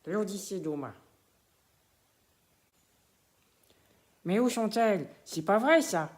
l'Odyssée d'Homer. Mais où sont-elles? C'est pas vrai, ça.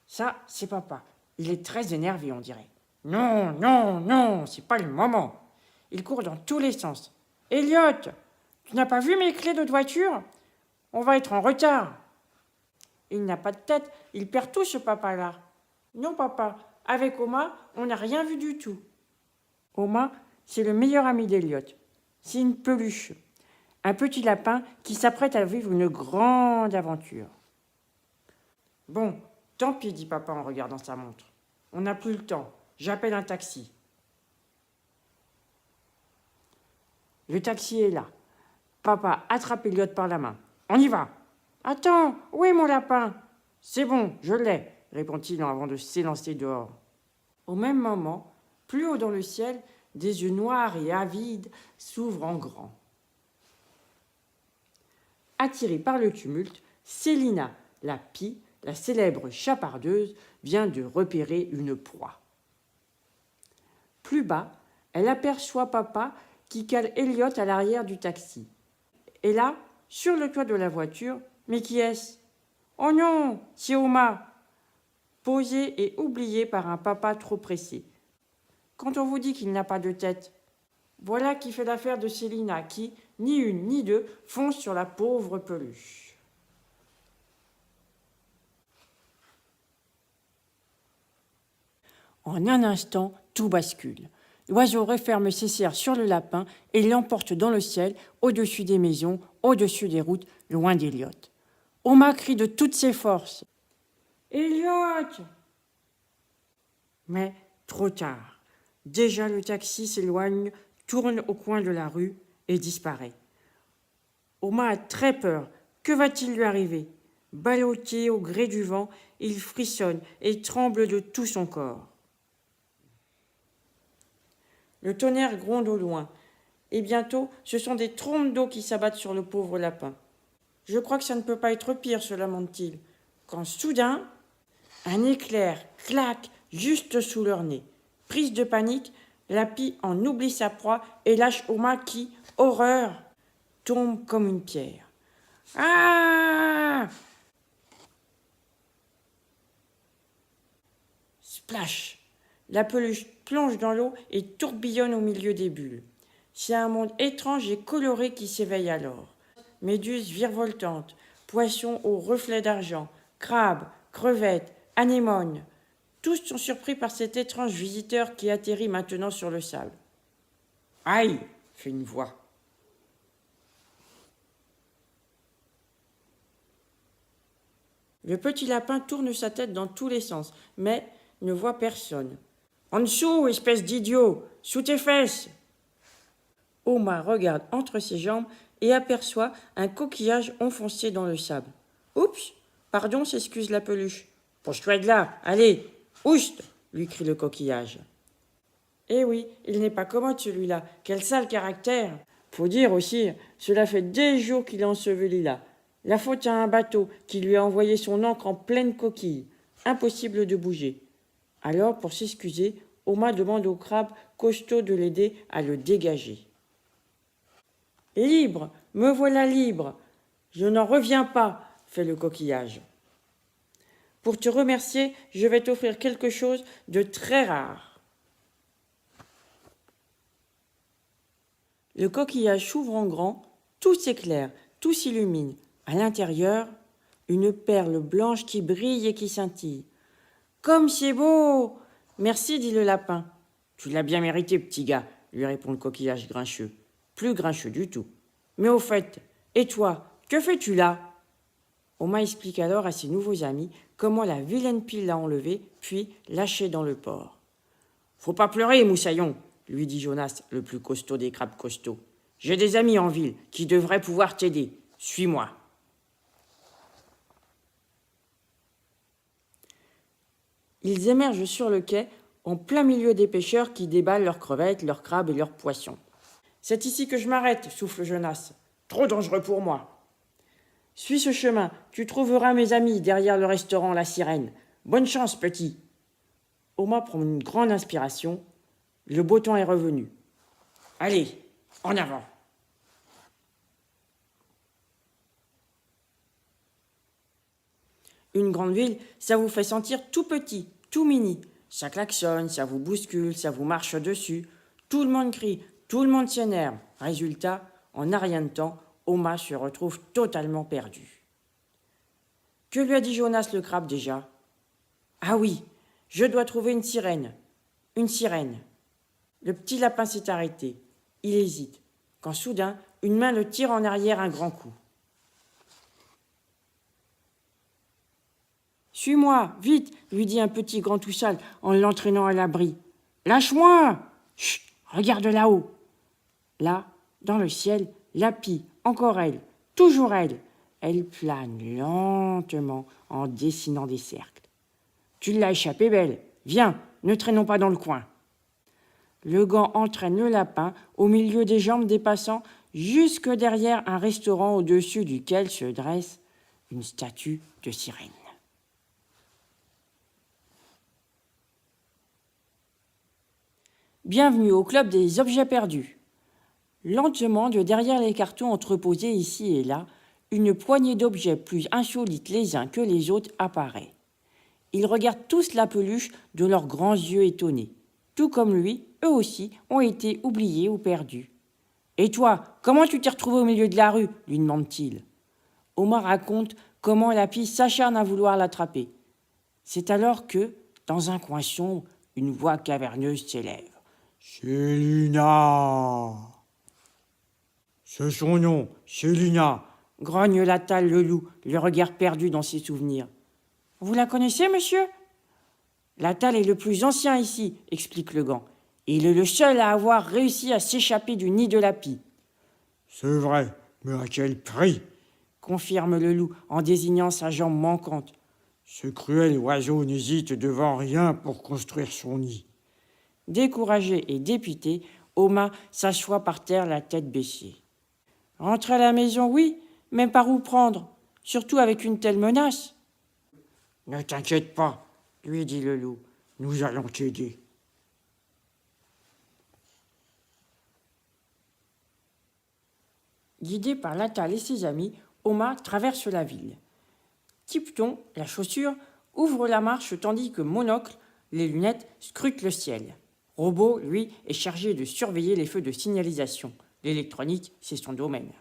Ça, c'est papa. Il est très énervé, on dirait. Non, non, non, c'est pas le moment. Il court dans tous les sens. Elliot, tu n'as pas vu mes clés de voiture? On va être en retard. Il n'a pas de tête, il perd tout, ce papa-là. Non, papa, avec Oma, on n'a rien vu du tout. Oma, c'est le meilleur ami d'Elliot. C'est une peluche. Un petit lapin qui s'apprête à vivre une grande aventure. Bon, tant pis, dit papa en regardant sa montre. On n'a plus le temps. J'appelle un taxi. Le taxi est là. Papa attrape Elliot par la main. On y va. Attends, où est mon lapin? C'est bon, je l'ai, répond-il avant de s'élancer dehors. Au même moment, plus haut dans le ciel, des yeux noirs et avides s'ouvrent en grand. Attirée par le tumulte, Célina, la pie, la célèbre chapardeuse, vient de repérer une proie. Plus bas, elle aperçoit papa qui cale Elliot à l'arrière du taxi. Et là, sur le toit de la voiture, mais qui est-ce? Oh non, c'est Oma, posé et oublié par un papa trop pressé. Quand on vous dit qu'il n'a pas de tête, voilà qui fait l'affaire de Célina qui, ni une ni deux, fonce sur la pauvre peluche. En un instant, tout bascule. L'oiseau referme ses serres sur le lapin et l'emporte dans le ciel, au-dessus des maisons, au-dessus des routes, loin d'Elliot. Oma crie de toutes ses forces. « Elliot !» Mais trop tard. Déjà le taxi s'éloigne, tourne au coin de la rue et disparaît. Oma a très peur. Que va-t-il lui arriver? Ballotté au gré du vent, il frissonne et tremble de tout son corps. Le tonnerre gronde au loin, et bientôt ce sont des trombes d'eau qui s'abattent sur le pauvre lapin. Je crois que ça ne peut pas être pire, se lamente-t-il, quand soudain, un éclair claque juste sous leur nez. Prise de panique, la pie en oublie sa proie et lâche Oma qui, horreur, tombe comme une pierre. Ah! Splash! La peluche plonge dans l'eau et tourbillonne au milieu des bulles. C'est un monde étrange et coloré qui s'éveille alors. Méduses virevoltantes, poissons aux reflets d'argent, crabes, crevettes, anémones. Tous sont surpris par cet étrange visiteur qui atterrit maintenant sur le sable. « Aïe !» fait une voix. Le petit lapin tourne sa tête dans tous les sens, mais ne voit personne. « En dessous, espèce d'idiot, sous tes fesses !» Oma regarde entre ses jambes et aperçoit un coquillage enfoncé dans le sable. « Oups, pardon, s'excuse la peluche. »« Pousse-toi de là, allez, oust !» lui crie le coquillage. Eh oui, il n'est pas commode celui-là, quel sale caractère. Faut dire aussi, cela fait des jours qu'il est enseveli là. La faute à un bateau qui lui a envoyé son ancre en pleine coquille. Impossible de bouger. Alors, pour s'excuser, Oma demande au crabe costaud de l'aider à le dégager. « Libre, me voilà libre. Je n'en reviens pas, » fait le coquillage. « Pour te remercier, je vais t'offrir quelque chose de très rare. » Le coquillage s'ouvre en grand, tout s'éclaire, tout s'illumine. À l'intérieur, une perle blanche qui brille et qui scintille. « Comme c'est beau !»« Merci, dit le lapin. »« Tu l'as bien mérité, petit gars, » lui répond le coquillage grincheux. Plus grincheux du tout. « Mais au fait, et toi, que fais-tu là ?» Oma explique alors à ses nouveaux amis comment la vilaine pile l'a enlevé, puis lâché dans le port. « Faut pas pleurer, moussaillon, » lui dit Jonas, le plus costaud des crabes costauds. « J'ai des amis en ville qui devraient pouvoir t'aider. Suis-moi. » Ils émergent sur le quai, en plein milieu des pêcheurs qui déballent leurs crevettes, leurs crabes et leurs poissons. « C'est ici que je m'arrête, » souffle Jonas. « Trop dangereux pour moi. »« Suis ce chemin, tu trouveras mes amis derrière le restaurant La Sirène. Bonne chance, petit. » Oma prend une grande inspiration. Le beau temps est revenu. « Allez, en avant !» Une grande ville, ça vous fait sentir tout petit, tout mini. Ça klaxonne, ça vous bouscule, ça vous marche dessus. Tout le monde crie, tout le monde s'énerve. Résultat, en un rien de temps, Oma se retrouve totalement perdu. Que lui a dit Jonas le crabe déjà? Ah oui, je dois trouver une sirène. Une sirène. Le petit lapin s'est arrêté. Il hésite. Quand soudain, une main le tire en arrière un grand coup. « Suis-moi, vite !» lui dit un petit grand tout sale en l'entraînant à l'abri. « Lâche-moi !»« Chut, regarde là-haut !» Là, dans le ciel, la pie, encore elle, toujours elle. Elle plane lentement en dessinant des cercles. « Tu l'as échappé, belle. Viens, ne traînons pas dans le coin. » Le gant entraîne le lapin au milieu des jambes des passants jusque derrière un restaurant au-dessus duquel se dresse une statue de sirène. Bienvenue au club des objets perdus. Lentement, de derrière les cartons entreposés ici et là, une poignée d'objets plus insolites les uns que les autres apparaît. Ils regardent tous la peluche de leurs grands yeux étonnés. Tout comme lui, eux aussi ont été oubliés ou perdus. « Et toi, comment tu t'es retrouvé au milieu de la rue ?» lui demande-t-il. Oma raconte comment la pie s'acharne à vouloir l'attraper. C'est alors que, dans un coin sombre, une voix caverneuse s'élève. « Célina !»« C'est son nom, Célina !» grogne Latal le loup, le regard perdu dans ses souvenirs. « Vous la connaissez, monsieur ?» Latal est le plus ancien ici, explique le gant. Il est le seul à avoir réussi à s'échapper du nid de la pie. C'est vrai, mais à quel prix ? Confirme le loup en désignant sa jambe manquante. Ce cruel oiseau n'hésite devant rien pour construire son nid. Découragé et dépité, Oma s'assoit par terre la tête baissée. Rentrer à la maison, oui, mais par où prendre ? Surtout avec une telle menace. Ne t'inquiète pas, lui dit le loup, nous allons t'aider. Guidé par Latal et ses amis, Oma traverse la ville. Tipton, la chaussure, ouvre la marche tandis que Monocle, les lunettes, scrutent le ciel. Robot, lui, est chargé de surveiller les feux de signalisation. L'électronique, c'est son domaine.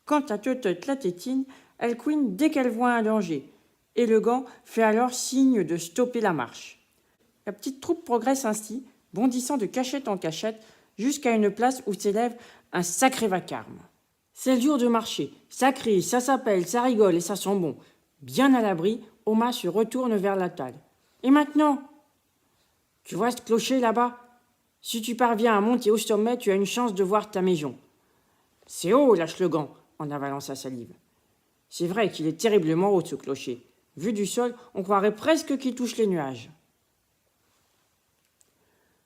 Quant à Teute la tétine, elle couine dès qu'elle voit un danger, et le gant fait alors signe de stopper la marche. La petite troupe progresse ainsi, bondissant de cachette en cachette, jusqu'à une place où s'élève un sacré vacarme. C'est le jour de marché. Ça crie, ça s'appelle, ça rigole et ça sent bon. Bien à l'abri, Oma se retourne vers Latal. Et maintenant ? Tu vois ce clocher là-bas ? Si tu parviens à monter au sommet, tu as une chance de voir ta maison. C'est haut, lâche le gant, en avalant sa salive. C'est vrai qu'il est terriblement haut, ce clocher. Vu du sol, on croirait presque qu'il touche les nuages.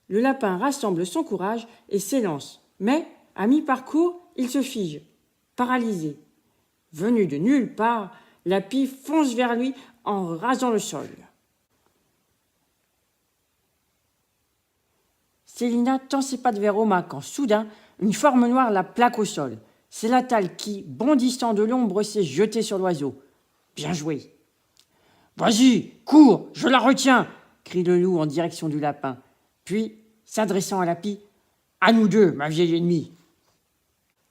Le lapin rassemble son courage et s'élance. Mais, à mi-parcours, il se fige, paralysé. Venu de nulle part, la pie fonce vers lui en rasant le sol. Célina tend ses pattes vers Oma quand, soudain, une forme noire la plaque au sol. C'est Latal qui, bondissant de l'ombre, s'est jeté sur l'oiseau. Bien joué. « Vas-y, cours, je la retiens !» crie le loup en direction du lapin. Puis, s'adressant à la pie, « À nous deux, ma vieille ennemie !»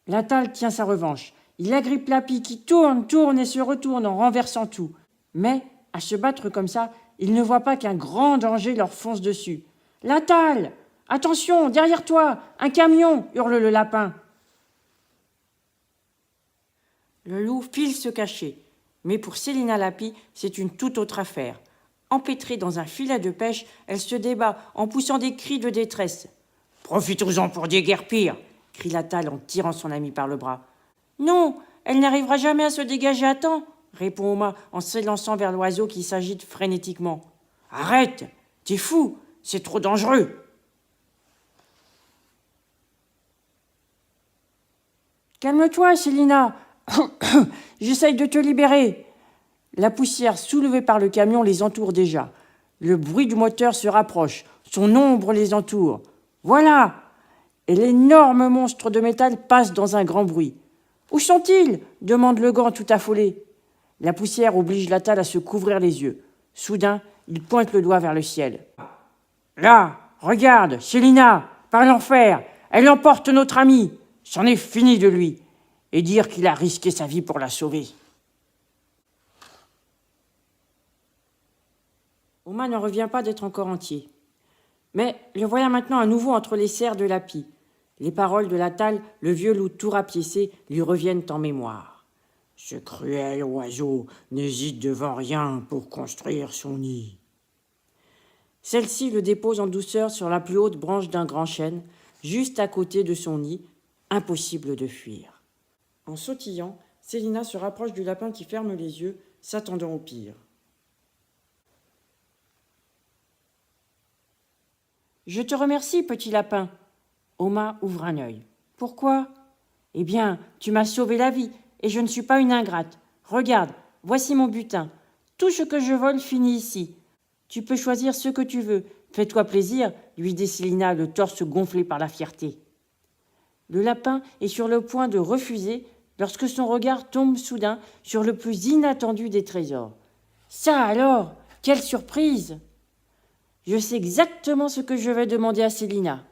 Latal tient sa revanche. Il agrippe la pie qui tourne et se retourne en renversant tout. Mais, à se battre comme ça, il ne voit pas qu'un grand danger leur fonce dessus. « Latal ! Attention, derrière toi, un camion !» hurle le lapin. Le loup file se cacher. Mais pour Célina Lapie, c'est une toute autre affaire. Empêtrée dans un filet de pêche, elle se débat en poussant des cris de détresse. « Profitons-en pour déguerpir !» crie Latal en tirant son ami par le bras. « Non, elle n'arrivera jamais à se dégager à temps !» répond Oma en s'élançant vers l'oiseau qui s'agite frénétiquement. « Arrête, t'es fou, c'est trop dangereux !» « Calme-toi, Célina. J'essaye de te libérer. » La poussière soulevée par le camion les entoure déjà. Le bruit du moteur se rapproche. Son ombre les entoure. Voilà ! Et l'énorme monstre de métal passe dans un grand bruit. « Où sont-ils » demande le gant tout affolé. La poussière oblige l'Atal à se couvrir les yeux. Soudain, il pointe le doigt vers le ciel. Là, regarde, Célina, par l'enfer, elle emporte notre ami. C'en est fini de lui. Et dire qu'il a risqué sa vie pour la sauver. Oma n'en revient pas d'être encore entier. Mais le voilà maintenant à nouveau entre les serres de Lapi. Les paroles de l'Atal, le vieux loup tout rapiécé, lui reviennent en mémoire. Ce cruel oiseau n'hésite devant rien pour construire son nid. Celle-ci le dépose en douceur sur la plus haute branche d'un grand chêne, juste à côté de son nid, impossible de fuir. En sautillant, Célina se rapproche du lapin qui ferme les yeux, s'attendant au pire. Je te remercie, petit lapin. Oma ouvre un œil. Pourquoi? Eh bien, tu m'as sauvé la vie, et je ne suis pas une ingrate. Regarde, voici mon butin. Tout ce que je vole finit ici. Tu peux choisir ce que tu veux. Fais-toi plaisir, lui dit Célina, le torse gonflé par la fierté. Le lapin est sur le point de refuser lorsque son regard tombe soudain sur le plus inattendu des trésors. Ça alors, quelle surprise! Je sais exactement ce que je vais demander à Célina.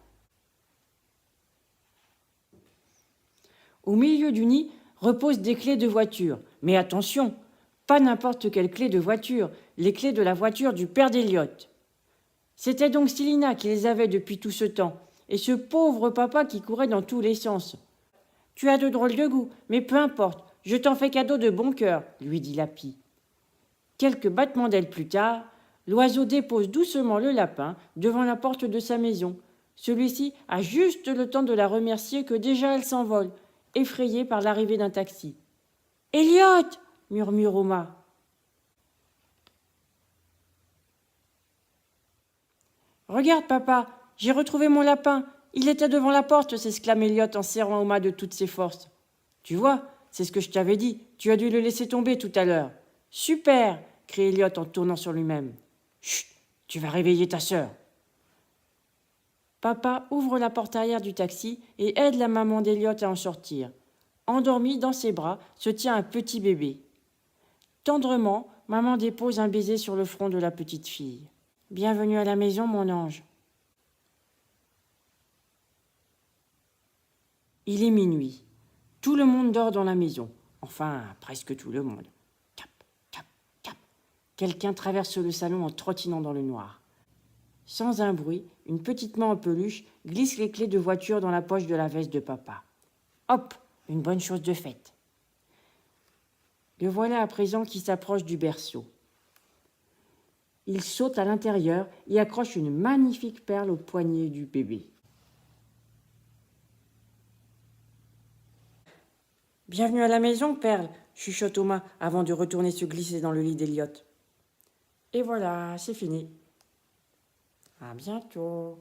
Au milieu du nid reposent des clés de voiture. Mais attention, pas n'importe quelle clé de voiture, les clés de la voiture du père d'Eliott. C'était donc Célina qui les avait depuis tout ce temps, et ce pauvre papa qui courait dans tous les sens. « Tu as de drôles de goût, mais peu importe, je t'en fais cadeau de bon cœur, » lui dit Lapi. Quelques battements d'ailes plus tard, l'oiseau dépose doucement le lapin devant la porte de sa maison. Celui-ci a juste le temps de la remercier que déjà elle s'envole, effrayée par l'arrivée d'un taxi. « Eliott !» murmure Oma. « Regarde, papa, j'ai retrouvé mon lapin. Il était devant la porte, » s'exclame Eliott en serrant Oma de toutes ses forces. « Tu vois, c'est ce que je t'avais dit. Tu as dû le laisser tomber tout à l'heure. »« Super !» crie Eliott en tournant sur lui-même. « Chut, tu vas réveiller ta sœur. » Papa ouvre la porte arrière du taxi et aide la maman d'Eliott à en sortir. Endormie dans ses bras se tient un petit bébé. Tendrement, maman dépose un baiser sur le front de la petite fille. « Bienvenue à la maison, mon ange. » Il est minuit. Tout le monde dort dans la maison. Enfin, presque tout le monde. Cap, cap, cap. Quelqu'un traverse le salon en trottinant dans le noir. Sans un bruit, une petite main en peluche glisse les clés de voiture dans la poche de la veste de papa. Hop, une bonne chose de faite. Le voilà à présent qui s'approche du berceau. Il saute à l'intérieur et accroche une magnifique perle au poignet du bébé. « Bienvenue à la maison, Perle !» chuchote Oma avant de retourner se glisser dans le lit d'Eliott. Et voilà, c'est fini. À bientôt.